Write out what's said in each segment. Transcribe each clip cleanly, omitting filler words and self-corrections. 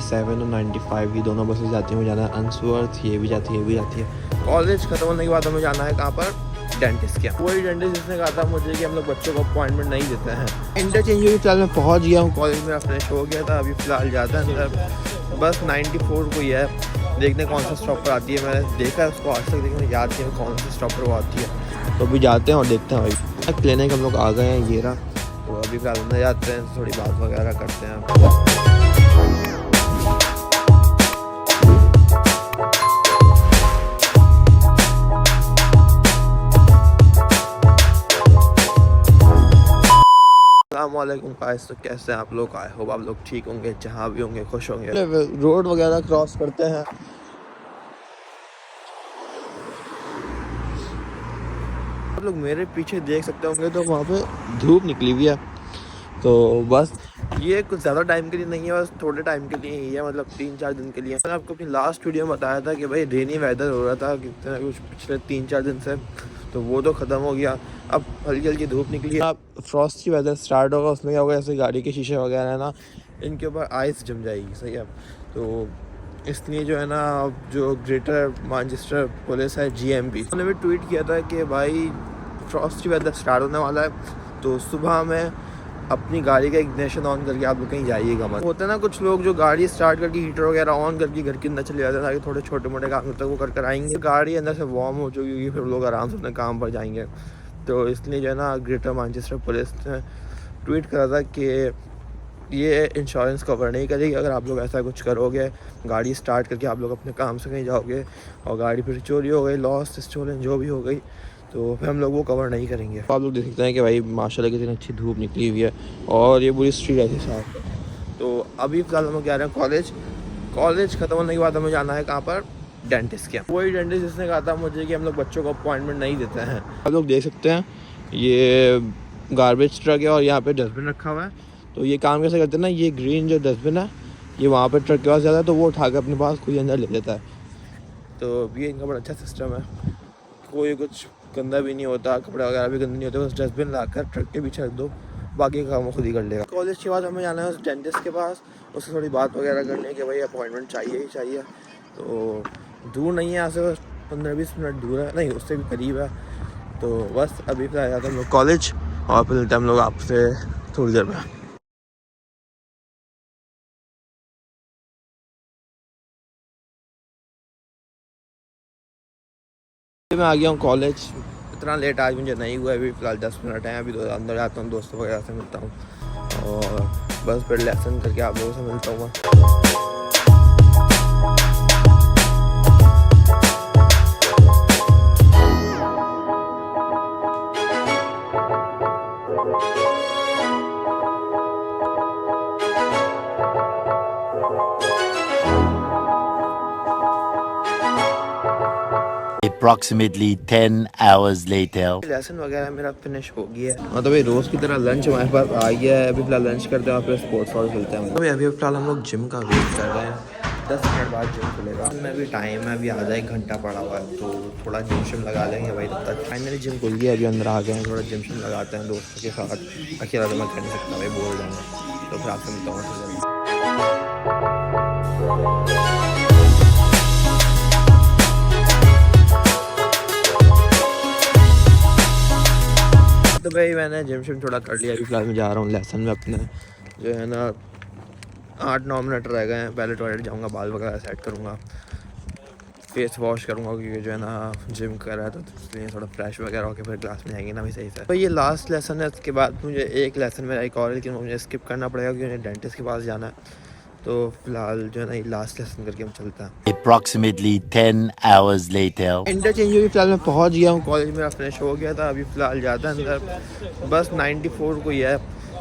97 और 95 ये दोनों बसेस जाती हैं। मुझे जाना है अंसवर्थ, ये भी जाती है, ये भी जाती है। कॉलेज खत्म होने के बाद हमें जाना है कहाँ पर, डेंटिस्ट के। वही डेंटिस्ट जिसने कहा था मुझे कि हम लोग बच्चों को अपॉइंटमेंट नहीं देते हैं। इंटरचेंज भी फिलहाल मैं पहुँच गया हूँ, कॉलेज मेरा फ्रेश हो गया था। अभी फ़िलहाल जाता है अंदर, बस 94 को ही है, देखने कौन सा स्टॉप पर आती है। मैंने देखा है उसको आज तक, लेकिन मुझे याद नहीं कौन सा स्टॉप पर वो आती है। तो अभी जाते हैं और देखते हैं भाई। क्लिनिक हम लोग आ गए हैं, ये रहा। तो अभी फिलहाल अंदर जाते हैं, थोड़ी बात वगैरह करते हैं। अस्सलामुअलैकुम गाइस, तो कैसे हैं आप लोग? आई होप आप लोग ठीक होंगे, जहाँ भी होंगे खुश होंगे। रोड वगैरह क्रॉस करते हैं। आप लोग मेरे पीछे देख सकते होंगे तो वहाँ पे धूप निकली हुई है। तो बस ये कुछ ज़्यादा टाइम के लिए नहीं है, बस थोड़े टाइम के लिए ही है, मतलब 3-4 दिन के लिए। मैंने आपको अपनी लास्ट वीडियो में बताया था कि भाई रेनी वेदर हो रहा था कितना कुछ पिछले 3-4 दिन से, तो वो तो ख़त्म हो गया। अब हल्की हल्की धूप निकली है। अब फ्रॉस्टी वेदर स्टार्ट होगा, उसमें क्या होगा, ऐसे गाड़ी के शीशे वगैरह है ना, इनके ऊपर आइस जम जाएगी। सही है, तो इसलिए जो है ना, जो ग्रेटर मैनचेस्टर पुलिस है GMP, उन्होंने भी ट्वीट किया था कि भाई फ्रॉस्टी वेदर स्टार्ट होने वाला है, तो सुबह में अपनी गाड़ी का इग्निशन ऑन करके आप लोग कहीं जाइएगा मत। होता है ना कुछ लोग जो गाड़ी स्टार्ट करके हीटर वगैरह ऑन करके घर के अंदर चले जाते हैं ताकि थोड़े छोटे मोटे काम तक वो कर आएंगे। गाड़ी अंदर से वार्म हो चुकी होगी, फिर लोग आराम से अपने काम पर जाएंगे। तो इसलिए जो है ना, ग्रेटर मैनचेस्टर पुलिस ने ट्वीट करा था कि ये इंश्योरेंस कवर नहीं करेगी अगर आप लोग ऐसा कुछ करोगे, गाड़ी स्टार्ट करके आप लोग अपने काम से कहीं जाओगे और गाड़ी फिर चोरी हो गई, लॉस्ट स्टोलन जो भी हो गई, तो फिर हम लोग वो कवर नहीं करेंगे। आप लोग देख सकते हैं कि भाई माशाल्लाह कितनी अच्छी धूप निकली हुई है और ये पूरी स्ट्रीट ऐसी साफ है। तो अभी फिलहाल हम लोग जा रहे हैं कॉलेज ख़त्म होने के बाद हमें जाना है कहाँ पर, डेंटिस्ट के। वही डेंटिस्ट जिसने कहा था मुझे कि हम लोग बच्चों को अपॉइंटमेंट नहीं देते हैं। आप लोग देख सकते हैं ये गार्बेज ट्रक है और यहाँ पर डस्टबिन रखा हुआ है। तो ये काम कैसे करते हैं ना, ये ग्रीन जो डस्टबिन है ये वहाँ पर ट्रक के पास जाता है, तो वो उठा कर अपने पास खुद अंदर ले लेता है। तो ये इनका बड़ा अच्छा सिस्टम है, कोई कुछ गंदा भी नहीं होता, कपड़े वगैरह भी गंदे नहीं होते, बस डस्टबिन लाकर ट्रक के पीछे रख दो, बाकी का काम खुद ही कर लेगा। कॉलेज के बाद हमें जाना है उस डेंटिस्ट के पास, उससे थोड़ी बात वगैरह करनी है कि भाई अपॉइंटमेंट चाहिए ही चाहिए। तो दूर नहीं है यहाँ से, बस 15-20 मिनट दूर है, नहीं उससे भी करीब है। तो बस अभी फिर आ जाते हैं हम लोग कॉलेज और फिर मिलते हैं हम लोग आपसे थोड़ी देर में। मैं आ गया हूँ कॉलेज, इतना लेट आज मुझे नहीं हुआ, अभी फ़िलहाल 10 मिनट हैं। अभी अंदर जाता हूँ, दोस्तों वगैरह से मिलता हूँ और बस फिर लेसन करके आप लोगों से मिलता हूँ। Approximately 10 hours later. लेसन वगैरह मेरा फिनिश हो गया है, मतलब ये रोज़ की तरह लंच हमारे पास आ गया है। अभी फिलहाल लंच करते हैं और फिर स्पोर्ट्स हॉल खेलते हैं। अभी फिलहाल हम लोग जिम का वेट कर रहे हैं, 10 मिनट बाद जिम खुलेगा। में भी टाइम है, अभी आधा 1 घंटा पड़ा हुआ है, तो थोड़ा जिम शिम लगा लेंगे भाई तब तक। फाइनली जिम खुल गया, अभी अंदर आ गए हैं, थोड़ा जिम शिम लगाते हैं दोस्तों के साथ। अकेला तो मैं कर नहीं सकता भाई, बोर हो जाऊँगा। तो फिर आपसे मिलता हूँ। तो भाई मैंने जिम शिम थोड़ा कर लिया, अभी फिलहाल मैं जा रहा हूँ लेसन में। अपने जो है ना 8-9 मिनट रह गए हैं, पहले टॉयलेट जाऊँगा, बाल वगैरह सेट करूँगा, फेस वॉश करूँगा, क्योंकि जो है ना जिम कर रहा है तो इसलिए थोड़ा फ्रेश वगैरह होकर फिर क्लास में जाएंगे ना भी सही से। तो ये लास्ट लेसन है, उसके बाद मुझे एक लेसन मेरा एक और, लेकिन मुझे स्किप करना पड़ेगा क्योंकि मुझे डेंटिस्ट के पास जाना है। तो फिलहाल जो है ना ये लास्ट लेसन करके हम चलते हैं। Approximately 10 hours later. इंटरचेंज भी फिलहाल मैं पहुंच गया हूँ, कॉलेज मेरा फ्रेश हो गया था। अभी फिलहाल जाता है अंदर, बस 94 को ही है,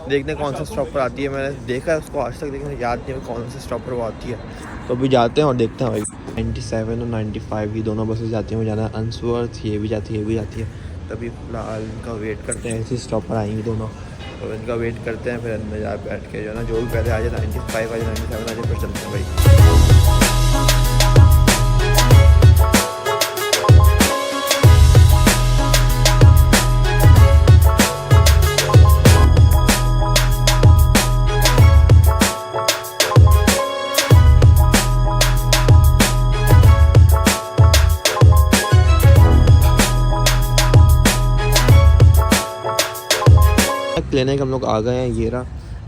देखने कौन सा स्टॉप पर आती है। मैंने देखा है उसको आज तक, लेकिन मुझे याद नहीं कौन सा स्टॉप पर वो आती है। तो अभी जाते हैं और देखते हैं भाई। 97 और 95 ये दोनों बसेस जाती हैं। मुझे जाना है अंसवर्थ, ये भी जाती है, ये भी जाती है। तभी फिलहाल इनका वेट करते हैं, इसी स्टॉप पर आएंगी दोनों, तो इनका वेट करते हैं। फिर अंदर जा बैठ के जो है ना, जो भी पहले आ जाए 95 आ जाए 97 आ जाए, फिर चलते हैं भाई। कहने कि हम लोग आ गए हैं, ये रहा।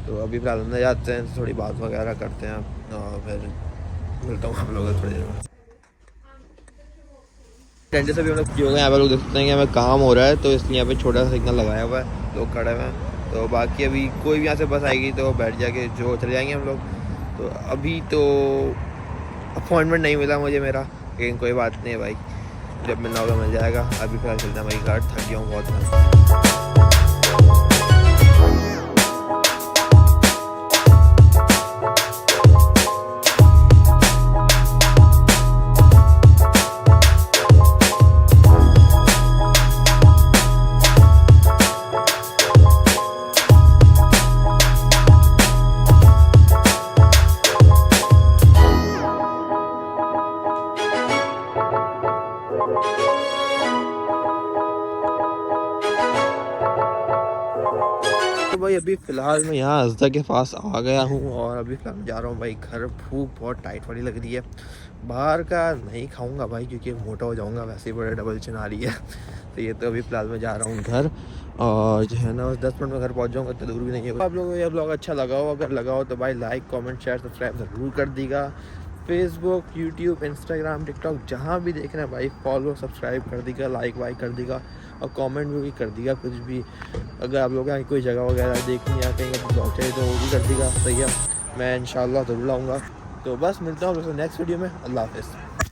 तो अभी फिलहाल अंदर जाते हैं, थोड़ी बात वगैरह करते हैं और फिर मिलता हूँ आप लोगों से थोड़ी देर में। टेंट से भी हम लोग फ्री हो गए। यहाँ पे लोग देख सकते हैं कि हमें काम हो रहा है, तो इसलिए यहाँ पे छोटा सा सिग्नल लगाया हुआ है, लोग खड़े हुए हैं। तो बाकी अभी कोई भी यहाँ से बस आएगी तो बैठ जाके जो चले जाएंगे हम लोग। तो अभी तो अपॉइंटमेंट नहीं मिला मुझे मेरा, लेकिन कोई बात नहीं है भाई, जब मिलना होगा मिल जाएगा। अभी फिलहाल चलते हैं भाई घर, थक गया हूँ बहुत मैं। तो भाई अभी फ़िलहाल मैं यहाँ अज़दा के पास आ गया हूँ और अभी फ़िलहाल मैं जा रहा हूँ भाई घर। भूख बहुत टाइट वाली लग रही है, बाहर का नहीं खाऊंगा भाई क्योंकि मोटा हो जाऊंगा, वैसे ही बड़े डबल चिन आ रही है। तो ये तो अभी फ़िलहाल मैं जा रहा हूँ घर और जो है ना 10 मिनट में घर पहुँच जाऊँगा, इतना दूर भी नहीं है। आप लोगों को ये ब्लॉग अच्छा लगा हो, अगर लगा हो तो भाई लाइक कमेंट शेयर सब्सक्राइब ज़रूर कर दीजिएगा। फेसबुक, यूट्यूब, इंस्टाग्राम, टिकटॉक जहाँ भी देख रहे हैं भाई फॉलो सब्सक्राइब कर दीजिएगा, लाइक वाइक कर दीजिएगा और कमेंट भी कर दीजिएगा कुछ भी। अगर आप लोग यहाँ कोई जगह वगैरह देखनी या कहीं का ब्लॉग चाहिए तो वो भी कर दीजिएगा, सही है। मैं इंशाल्लाह ज़रूर लाऊँगा। तो बस मिलता हूँ आप लोगों से नेक्स्ट वीडियो में। अल्लाह हाफ़िज़।